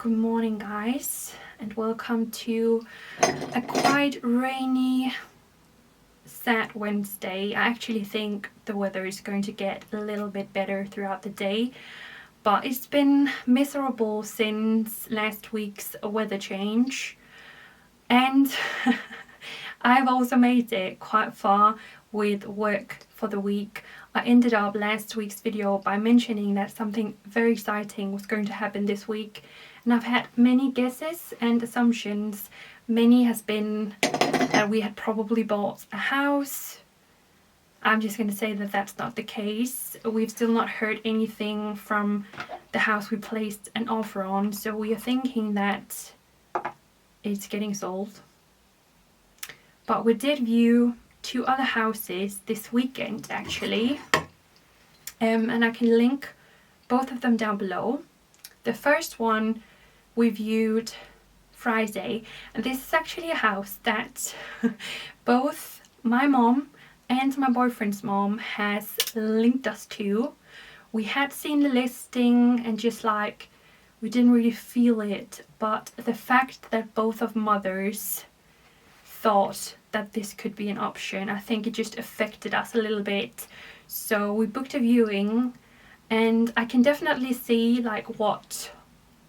Good morning, guys, and welcome to a quite rainy, sad Wednesday. I actually think the weather is going to get a little bit better throughout the day, but it's been miserable since last week's weather change, and I've also made it quite far with work for the week. I ended up last week's video by mentioning that something very exciting was going to happen this week, and I've had many guesses and assumptions. Many has been that we had probably bought a house. I'm just going to say that that's not the case. We've still not heard anything from the house we placed an offer on, so we are thinking that it's getting sold. But we did view 2 other houses this weekend actually, and I can link both of them down below. The first one we viewed Friday, and this is actually a house that both my mom and my boyfriend's mom has linked us to. We had seen the listing and just like we didn't really feel it, but the fact that both of mothers thought that this could be an option, I think it just affected us a little bit. So we booked a viewing, and I can definitely see like what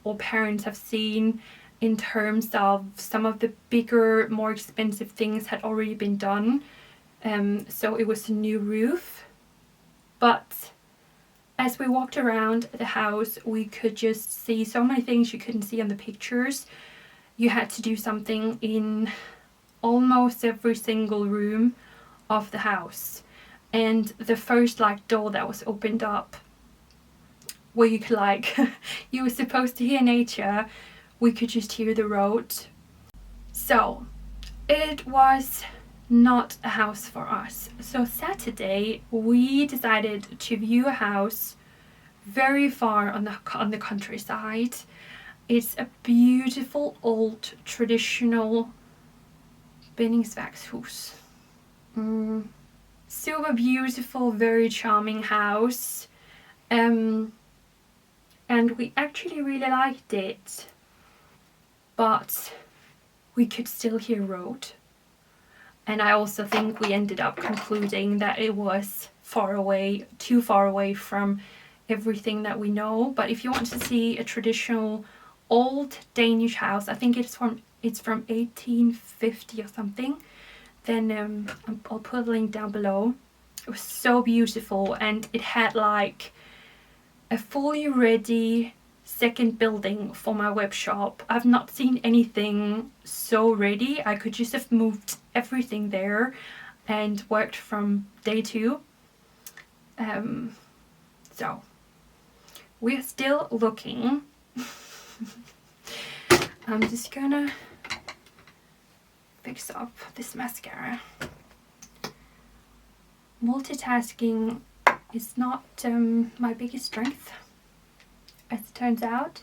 all parents have seen in terms of some of the bigger, more expensive things had already been done. So it was a new roof, but as we walked around the house we could just see so many things you couldn't see on the pictures. You had to do something in almost every single room of the house, and the first like door that was opened up where you could like you were supposed to hear nature, we could just hear the road. So it was not a house for us. So Saturday we decided to view a house very far on the countryside. It's a beautiful old traditional Binningsvägshus. Super beautiful, very charming house, and we actually really liked it, but we could still hear road. And I also think we ended up concluding that it was far away, too far away from everything that we know. But if you want to see a traditional old Danish house, I think it's from 1850 or something, then I'll put a link down below. It was so beautiful, and it had like a fully ready second building for my web shop. I've not seen anything so ready. I could just have moved everything there and worked from day 2. So we're still looking. I'm just gonna fix up this mascara. Multitasking is not my biggest strength, as it turns out.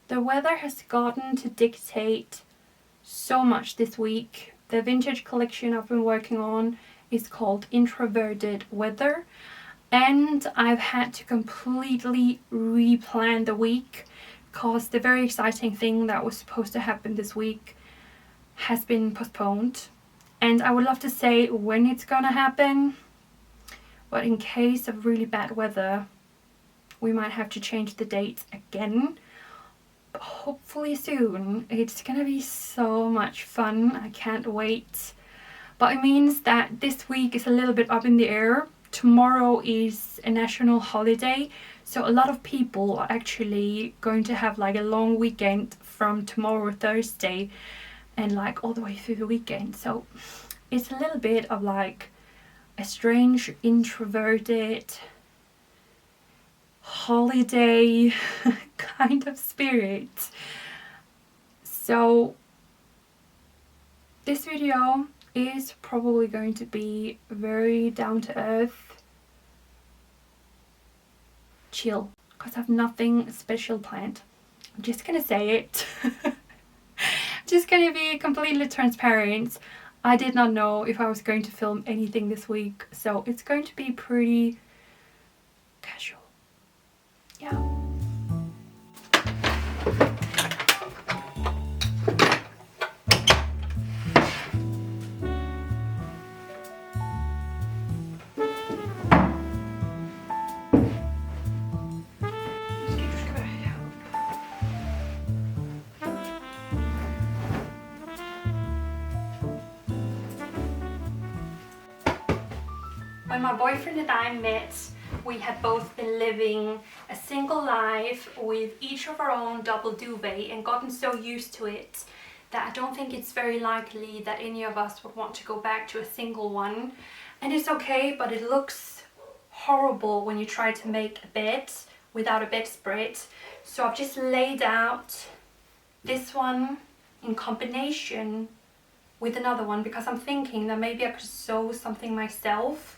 The weather has gotten to dictate so much this week. The vintage collection I've been working on is called Introverted Weather, and I've had to completely replan the week because the very exciting thing that was supposed to happen this week has been postponed. And I would love to say when it's gonna happen, but in case of really bad weather we might have to change the date again. But hopefully soon. It's gonna be so much fun. I can't wait. But it means that this week is a little bit up in the air. Tomorrow is a national holiday, so a lot of people are actually going to have like a long weekend from tomorrow, Thursday, and like all the way through the weekend. So it's a little bit of like a strange introverted holiday kind of spirit. So this video is probably going to be very down to earth, chill, because I have nothing special planned. I'm just gonna say it. Just gonna be completely transparent. I did not know if I was going to film anything this week, so it's going to be pretty casual. Yeah. When my boyfriend and I met, we had both been living a single life with each of our own double duvet and gotten so used to it that I don't think it's very likely that any of us would want to go back to a single one. And it's okay, but it looks horrible when you try to make a bed without a bedspread. So I've just laid out this one in combination with another one because I'm thinking that maybe I could sew something myself.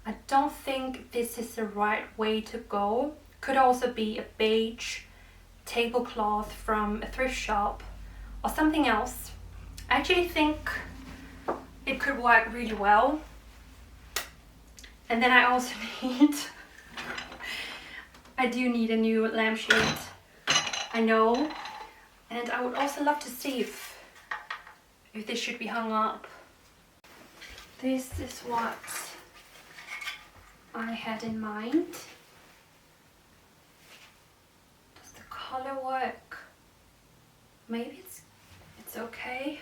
I don't think this is the right way to go. Could also be a beige tablecloth from a thrift shop or something else. I actually think it could work really well. And then I also I do need a new lampshade, I know. And I would also love to see if this should be hung up. This is what I had in mind. Does the color work? Maybe it's okay,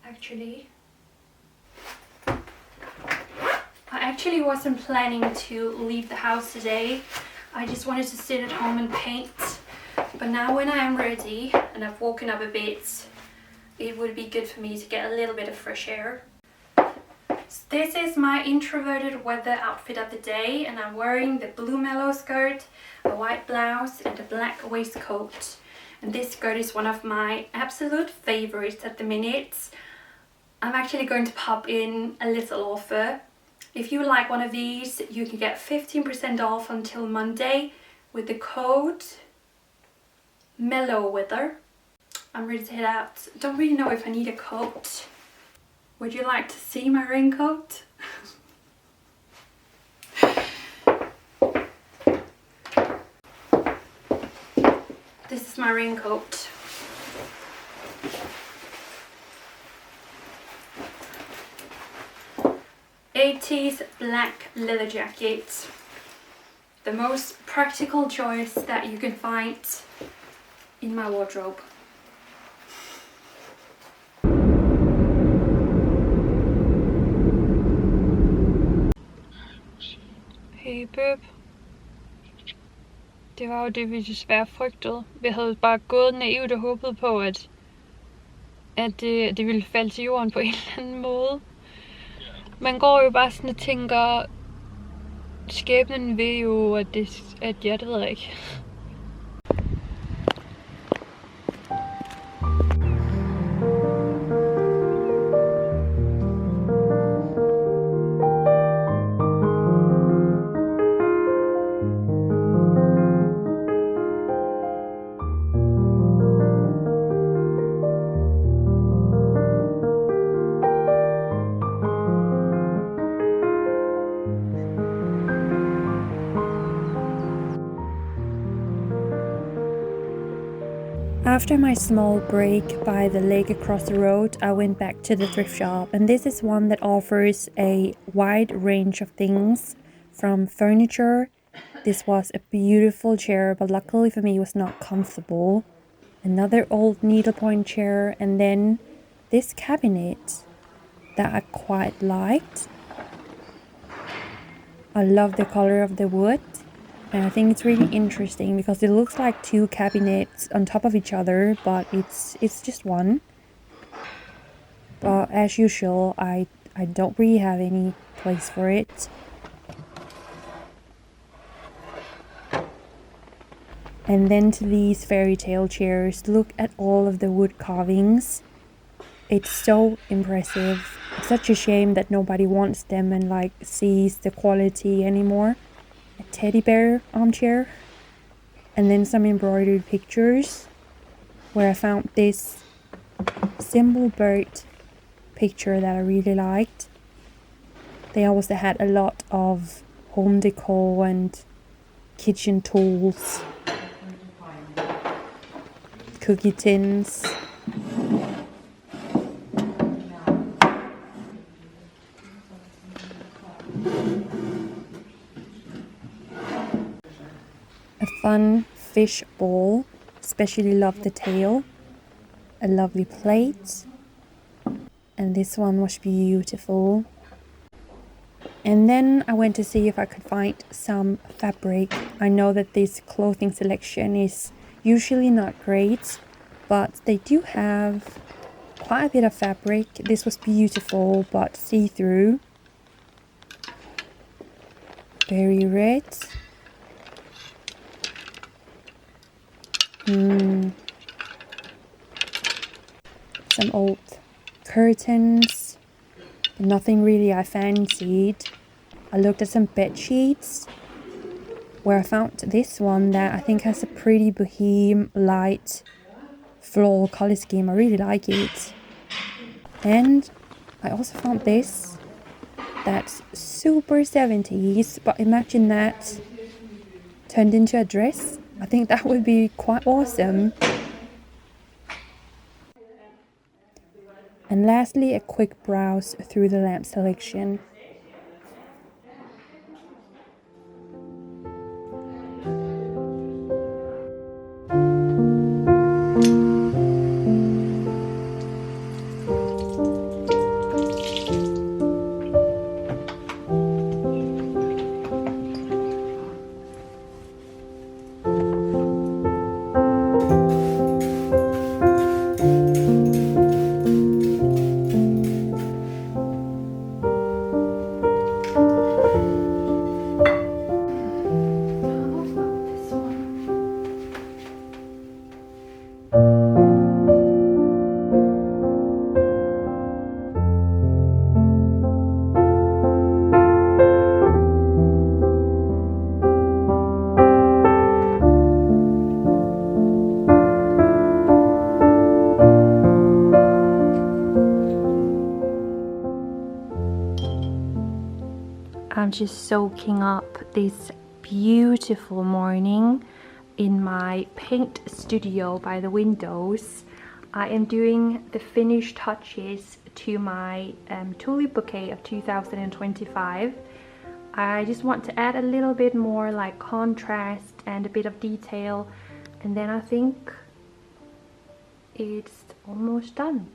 actually. I actually wasn't planning to leave the house today. I just wanted to sit at home and paint. But now when I am ready and I've woken up a bit, it would be good for me to get a little bit of fresh air. So this is my introverted weather outfit of the day, and I'm wearing the blue mellow skirt, a white blouse and a black waistcoat. And this skirt is one of my absolute favorites at the minute. I'm actually going to pop in a little offer. If you like one of these, you can get 15% off until Monday with the code Mellow Weather. I'm ready to head out. Don't really know if I need a coat. Would you like to see my raincoat? This is my raincoat. '80s black leather jacket. The most practical choice that you can find in my wardrobe. Hey Bøb. Det var jo det, vi desværre frygtede. Vi havde bare gået naivt og håbet på, at det ville falde til jorden på en eller anden måde. Man går jo bare sådan og tænker, skæbnen ved jo, at det ved jeg ikke. After my small break by the lake across the road, I went back to the thrift shop, and this is one that offers a wide range of things from furniture. This was a beautiful chair, but luckily for me it was not comfortable. Another old needlepoint chair, and then this cabinet that I quite liked. I love the color of the wood. And I think it's really interesting because it looks like two cabinets on top of each other, but it's just one. But as usual, I don't really have any place for it. And then to these fairytale chairs, look at all of the wood carvings. It's so impressive. It's such a shame that nobody wants them and like sees the quality anymore. A teddy bear armchair, and then some embroidered pictures where I found this simple bird picture that I really liked. They also had a lot of home decor and kitchen tools, cookie tins. A fun fish bowl, especially love the tail. A lovely plate. And this one was beautiful. And then I went to see if I could find some fabric. I know that this clothing selection is usually not great, but they do have quite a bit of fabric. This was beautiful, but see-through. Very red. Some old curtains. Nothing really I fancied. I looked at some bed sheets, where I found this one that I think has a pretty Bohemian light floral color scheme. I really like it. And I also found this that's super 70s, but imagine that turned into a dress. I think that would be quite awesome. And lastly, a quick browse through the lamp selection. I'm just soaking up this beautiful morning in my paint studio by the windows. I am doing the finish touches to my Tulip bouquet of 2025. I just want to add a little bit more like contrast and a bit of detail, and then I think it's almost done.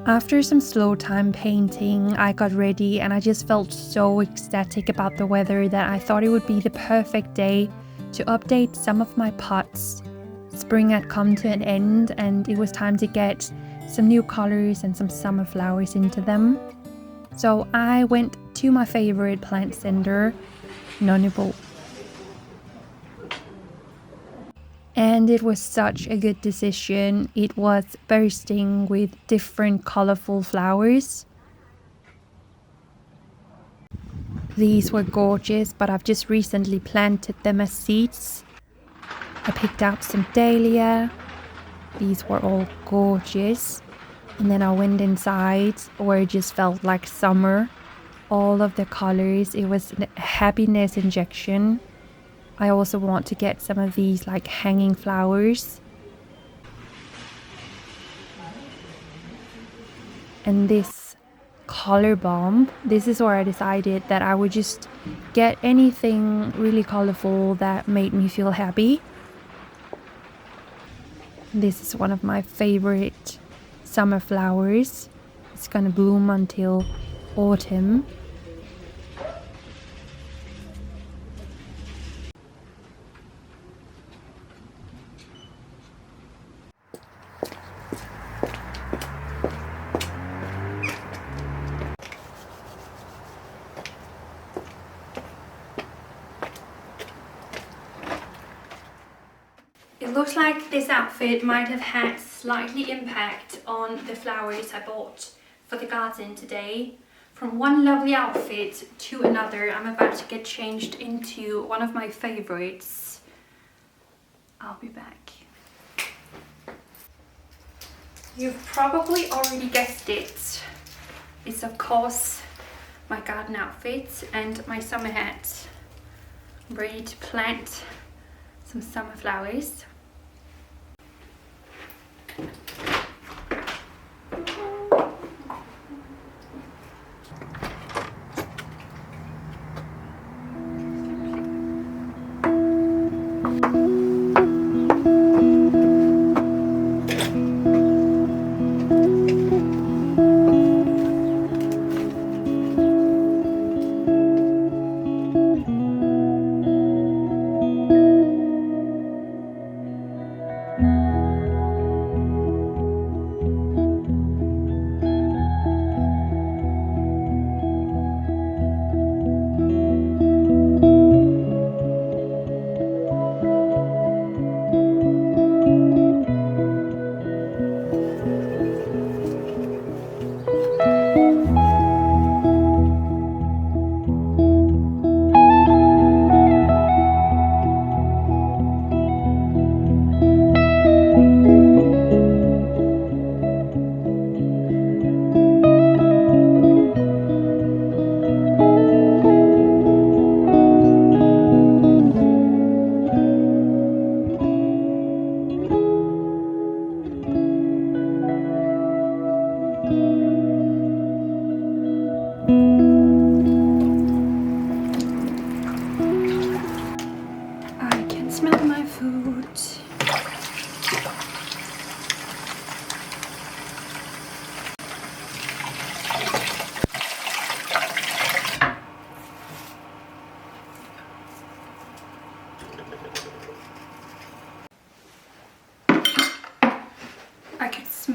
After some slow time painting, I got ready and I just felt so ecstatic about the weather that I thought it would be the perfect day to update some of my pots. Spring had come to an end and it was time to get some new colors and some summer flowers into them. So I went to my favorite plant center, Boch. And it was such a good decision. It was bursting with different colorful flowers. These were gorgeous, but I've just recently planted them as seeds. I picked out some dahlia. These were all gorgeous. And then I went inside where it just felt like summer. All of the colors, it was a happiness injection. I also want to get some of these like hanging flowers. And this color bomb, this is where I decided that I would just get anything really colorful that made me feel happy. This is one of my favorite summer flowers. It's gonna bloom until autumn. It looks like this outfit might have had slightly impact on the flowers I bought for the garden today. From one lovely outfit to another, I'm about to get changed into one of my favorites. I'll be back. You've probably already guessed it. It's of course my garden outfit and my summer hat. I'm ready to plant some summer flowers.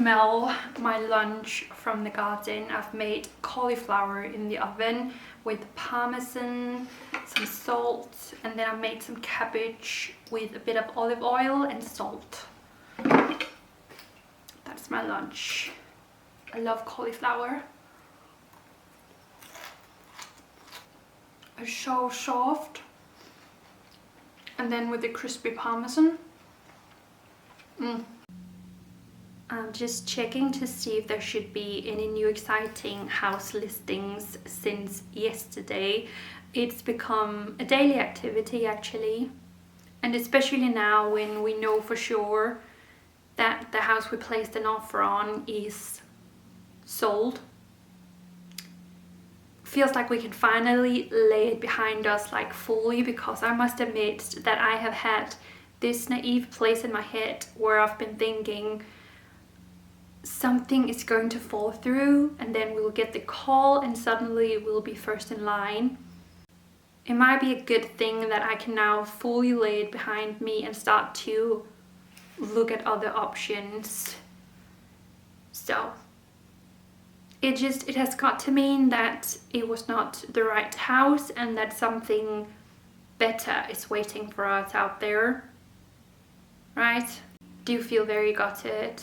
smell my lunch from the garden. I've made cauliflower in the oven with parmesan, some salt, and then I made some cabbage with a bit of olive oil and salt. That's my lunch. I love cauliflower. It's so soft. And then with the crispy parmesan. I'm just checking to see if there should be any new exciting house listings since yesterday. It's become a daily activity actually, and especially now when we know for sure that the house we placed an offer on is sold. Feels like we can finally lay it behind us like fully, because I must admit that I have had this naive place in my head where I've been thinking something is going to fall through and then we'll get the call and suddenly we'll be first in line. It might be a good thing that I can now fully lay it behind me and start to look at other options. So it has got to mean that it was not the right house and that something better is waiting for us out there, right? Do you feel very gutted?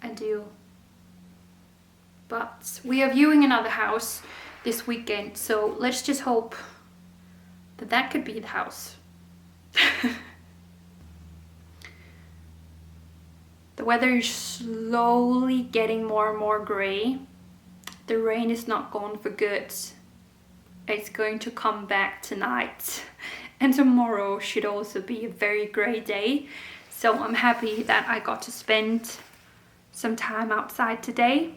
I do. But we are viewing another house this weekend, so let's just hope that that could be the house. The weather is slowly getting more and more grey. The rain is not gone for good. It's going to come back tonight. And tomorrow should also be a very grey day. So I'm happy that I got to spend some time outside today.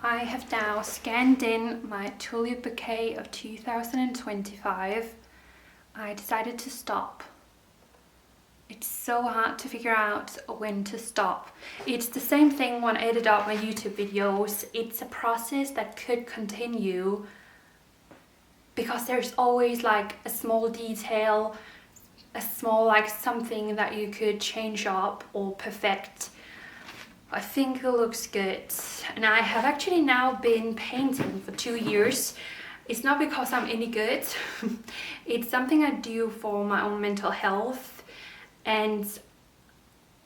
I have now scanned in my Tulip bouquet of 2025. I decided to stop. It's so hard to figure out when to stop. It's the same thing when I edit out my YouTube videos. It's a process that could continue because there's always like a small detail, a small like something that you could change up or perfect. I think it looks good, and I have actually now been painting for 2 years. It's not because I'm any good. It's something I do for my own mental health, and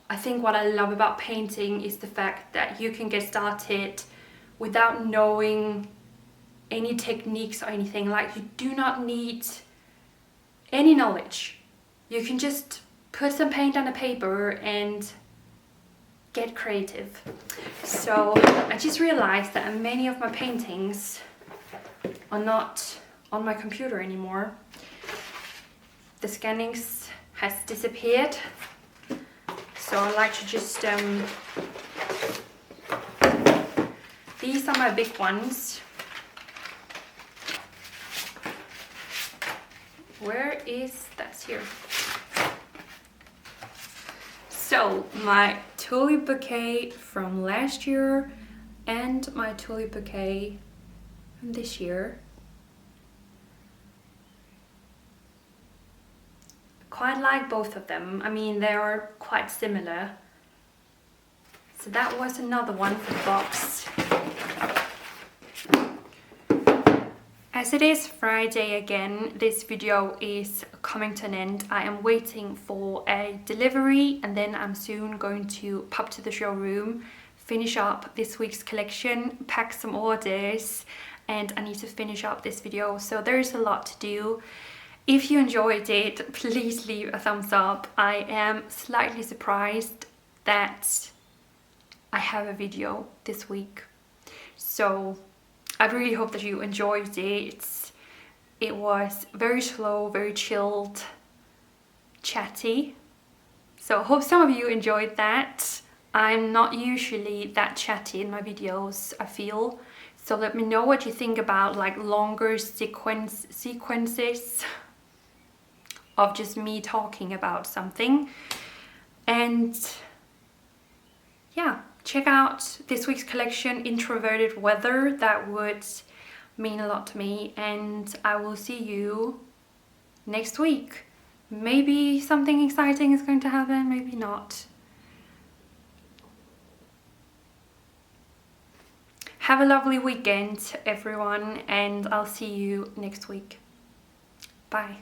I think what I love about painting is the fact that you can get started without knowing any techniques or anything. Like, you do not need any knowledge. You can just put some paint on a paper and get creative. So I just realized that many of my paintings are not on my computer anymore. The scannings has disappeared. So I like to just these are my big ones. Where is that's here? So my Tulip bouquet from last year and my Tulip bouquet from this year. Quite like both of them. I mean, they are quite similar. So that was another one for the box. As it is Friday again, this video is coming to an end. I am waiting for a delivery and then I'm soon going to pop to the showroom, finish up this week's collection, pack some orders, and I need to finish up this video. So there's a lot to do. If you enjoyed it, please leave a thumbs up. I am slightly surprised that I have a video this week. So I really hope that you enjoyed it. It was very slow, very chilled, chatty. So I hope some of you enjoyed that. I'm not usually that chatty in my videos, I feel. So let me know what you think about like longer sequences of just me talking about something. And yeah, check out this week's collection, Introverted Weather. That would mean a lot to me, and I will see you next week. Maybe something exciting is going to happen, maybe not. Have a lovely weekend, everyone, and I'll see you next week. Bye.